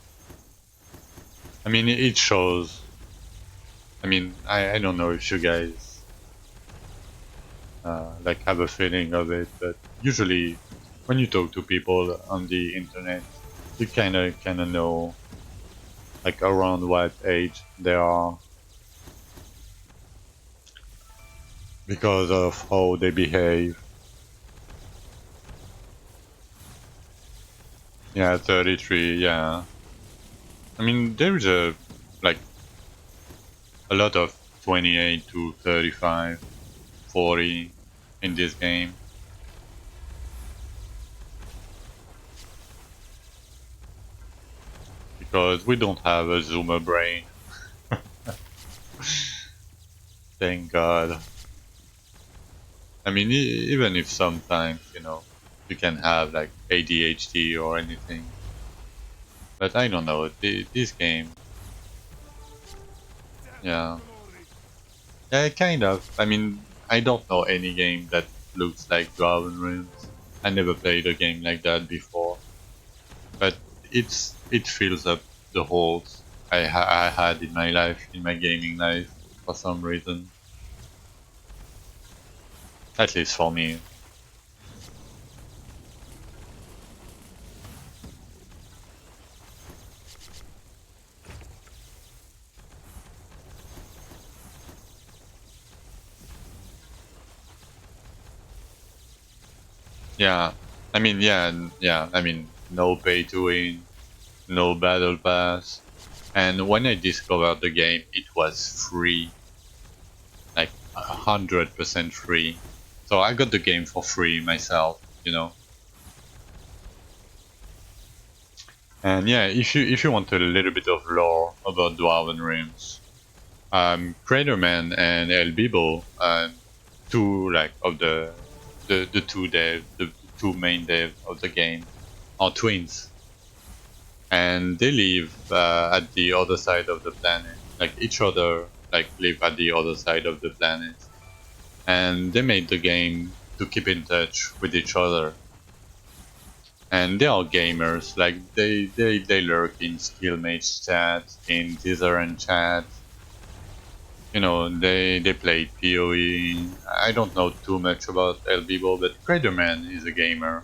I mean, it shows. I mean, I don't know if you guys like have a feeling of it, but usually when you talk to people on the internet, you kind of know like around what age they are because of how they behave. Yeah, 33. Yeah. I mean, there is like a lot of 28 to 35, 40 in this game because we don't have a zoomer brain. Thank God. I mean, even if sometimes, you can have like ADHD or anything, but I don't know. This game, Death to yeah, glory. yeah, kind of. I mean, I don't know any game that looks like Dwarven Realms. I never played a game like that before, but it fills up the holes I had in my life, in my gaming life, for some reason. At least for me. Yeah, I mean, yeah, yeah. I mean, no pay to win, no battle pass. And when I discovered the game, it was free, like 100% free. So I got the game for free myself. And yeah, if you want a little bit of lore about Dwarven Realms, Craterman and El Bibo, two like of the the two main devs of the game, are twins, and they live at the other side of the planet. Like each other, like live at the other side of the planet, and they made the game to keep in touch with each other. And they are gamers. Like they lurk in Skillmage chat, in Tizeren chat. They played PoE. I don't know too much about El Vivo, but Craterman is a gamer,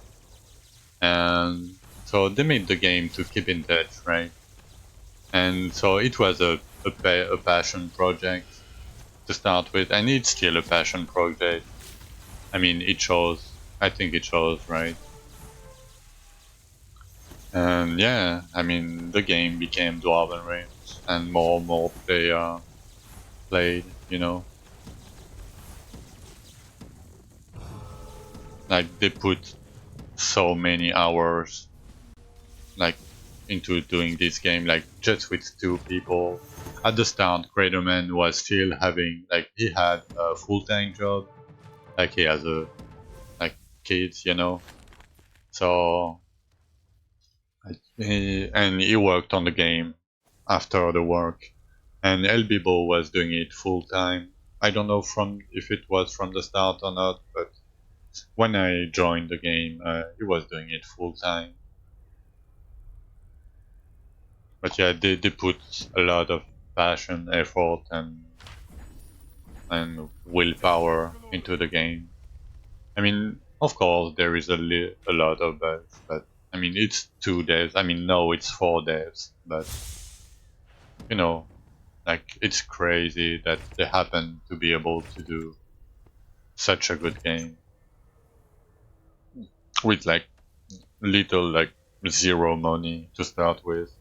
and so they made the game to keep in touch, right? And so it was a passion project to start with, and it's still a passion project. I mean, it shows. I think it shows, right? And yeah, I mean, the game became Dwarven Realms, and more player played. Like they put so many hours like into doing this game, like just with two people. At the start, Craterman was still having like he had a full-time job, like he has a like kids. So and he worked on the game after the work, and Elbibo was doing it full time. I don't know from if it was from the start or not, but when I joined the game, he was doing it full time. But yeah, they put a lot of passion, effort, and willpower into the game. I mean, of course, there is a lot of bugs, but I mean, it's 2 days. I mean, no, it's 4 days, but you know, like it's crazy that they happen to be able to do such a good game with like little like zero money to start with.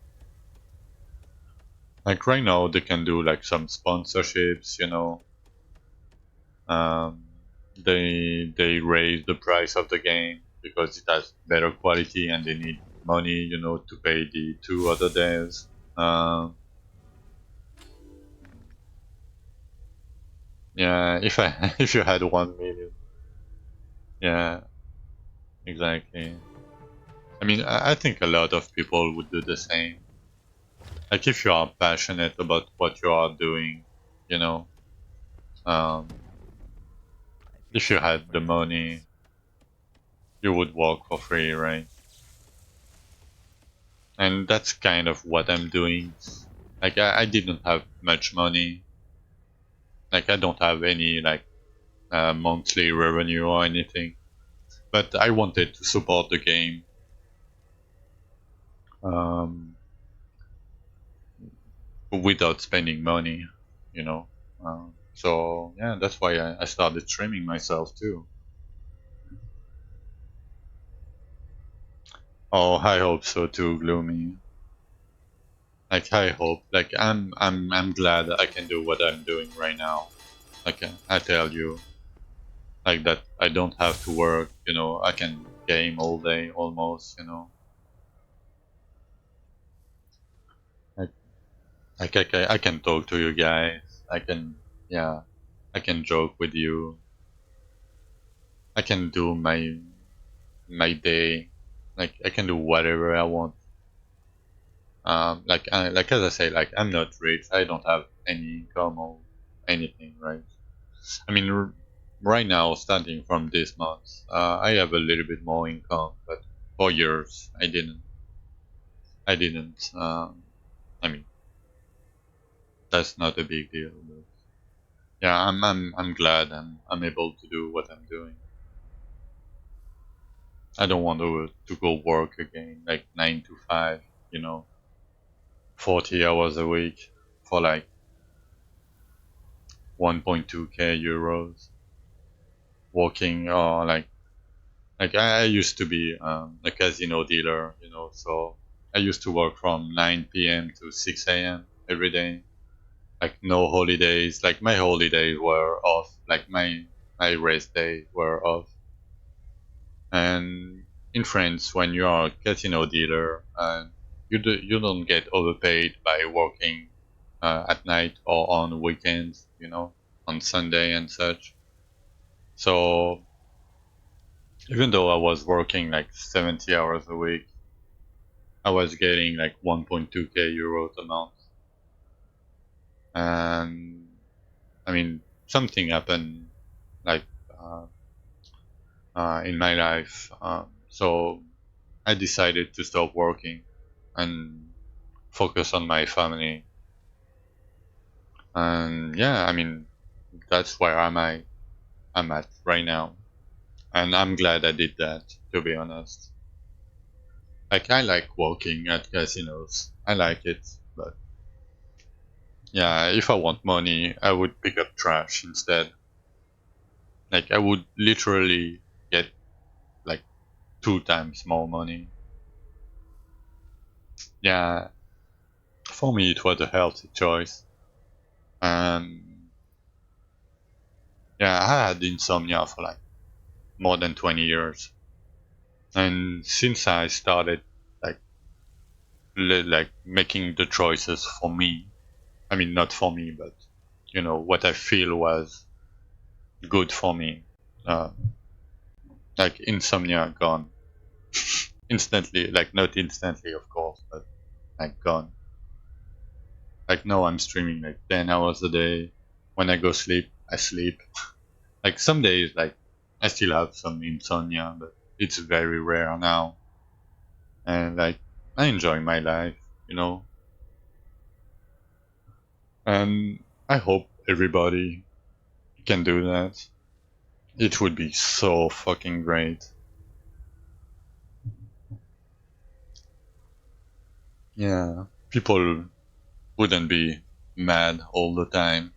Like right now, they can do like some sponsorships. Um, they raise the price of the game because it has better quality and they need money, to pay the 2 other devs. Um, yeah, if I if you had 1 million, yeah, exactly. I mean, I think a lot of people would do the same. Like if you are passionate about what you are doing, you know, um, if you had the money, you would work for free, right? And that's kind of what I'm doing. Like I didn't have much money. Like I don't have any like monthly revenue or anything. But I wanted to support the game um, without spending money. So yeah, that's why I started streaming myself too. Oh, I hope so too, Gloomy. Like I hope. Like I'm glad I can do what I'm doing right now. Like I tell you, like that I don't have to work. I can game all day almost. Like I can talk to you guys. I can yeah. I can joke with you. I can do my day. Like I can do whatever I want. Like as I say, like I'm not rich. I don't have any income or anything, right? I mean, right now, starting from this month, I have a little bit more income, but for years I didn't. I didn't. I mean, that's not a big deal. But yeah, I'm glad I'm able to do what I'm doing. I don't want to go work again, like 9 to 5. 40 hours a week for like 1.2k euros working or like I used to be a casino dealer, so I used to work from 9 p.m. to 6 a.m. every day, like no holidays. Like my holidays were off, like my rest days were off. And in France, when you are a casino dealer, you don't get overpaid by working at night or on weekends, on Sunday and such. So even though I was working like 70 hours a week, I was getting like 1.2k euros a month. And I mean, something happened like uh, in my life. So I decided to stop working and focus on my family. And yeah, I mean, that's where I'm at right now. And I'm glad I did that, to be honest. Like, I like working at casinos. I like it. But yeah, if I want money, I would pick up trash instead. Like, I would literally get 2 times more money. Yeah, for me it was a healthy choice. And yeah, I had insomnia for like more than 20 years. And since I started like like making the choices for me, I mean not for me, but you know what I feel was good for me. Uh, like insomnia gone instantly, like not instantly, of course, but like gone. Like now I'm streaming like 10 hours a day. When I go sleep, I sleep. Like some days, like I still have some insomnia, but it's very rare now. And like I enjoy my life, you know. And I hope everybody can do that. It would be so fucking great. Yeah, people wouldn't be mad all the time.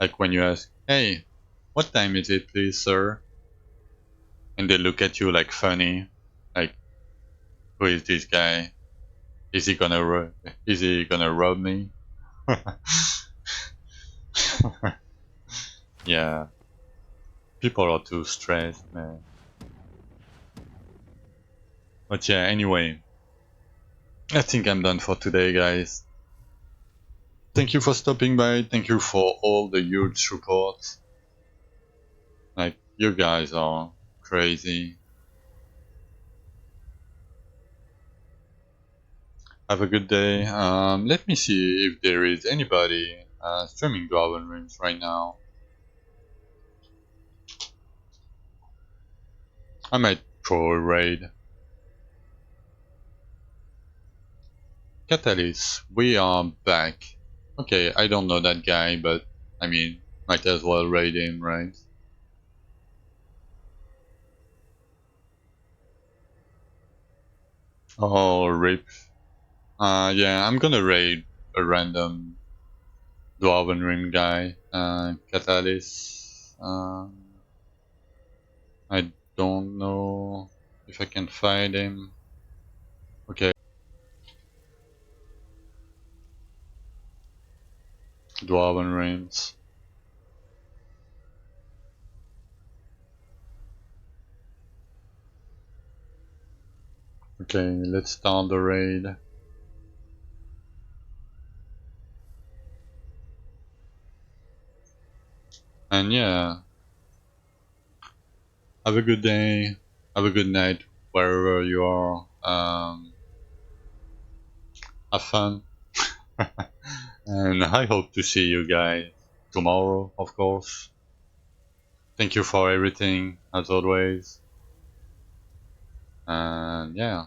Like when you ask, "Hey, what time is it, please, sir?" And they look at you like funny, like, "Who is this guy? Is he gonna rob me?" Yeah, people are too stressed, man. But yeah, anyway, I think I'm done for today, guys. Thank you for stopping by. Thank you for all the huge support. Like, you guys are crazy. Have a good day. Let me see if there is anybody streaming Dwarven Realms right now. I might throw a raid. Catalyst, we are back. Okay, I don't know that guy, but I mean, might as well raid him, right? Oh, rip. Yeah, I'm gonna raid a random Dwarven Ring guy. Catalyst. I don't know if I can find him. Okay, Dwarven Realms. Okay, let's start the raid. And yeah, have a good day. Have a good night wherever you are. Have fun. And I hope to see you guys tomorrow, of course. Thank you for everything, as always. And yeah.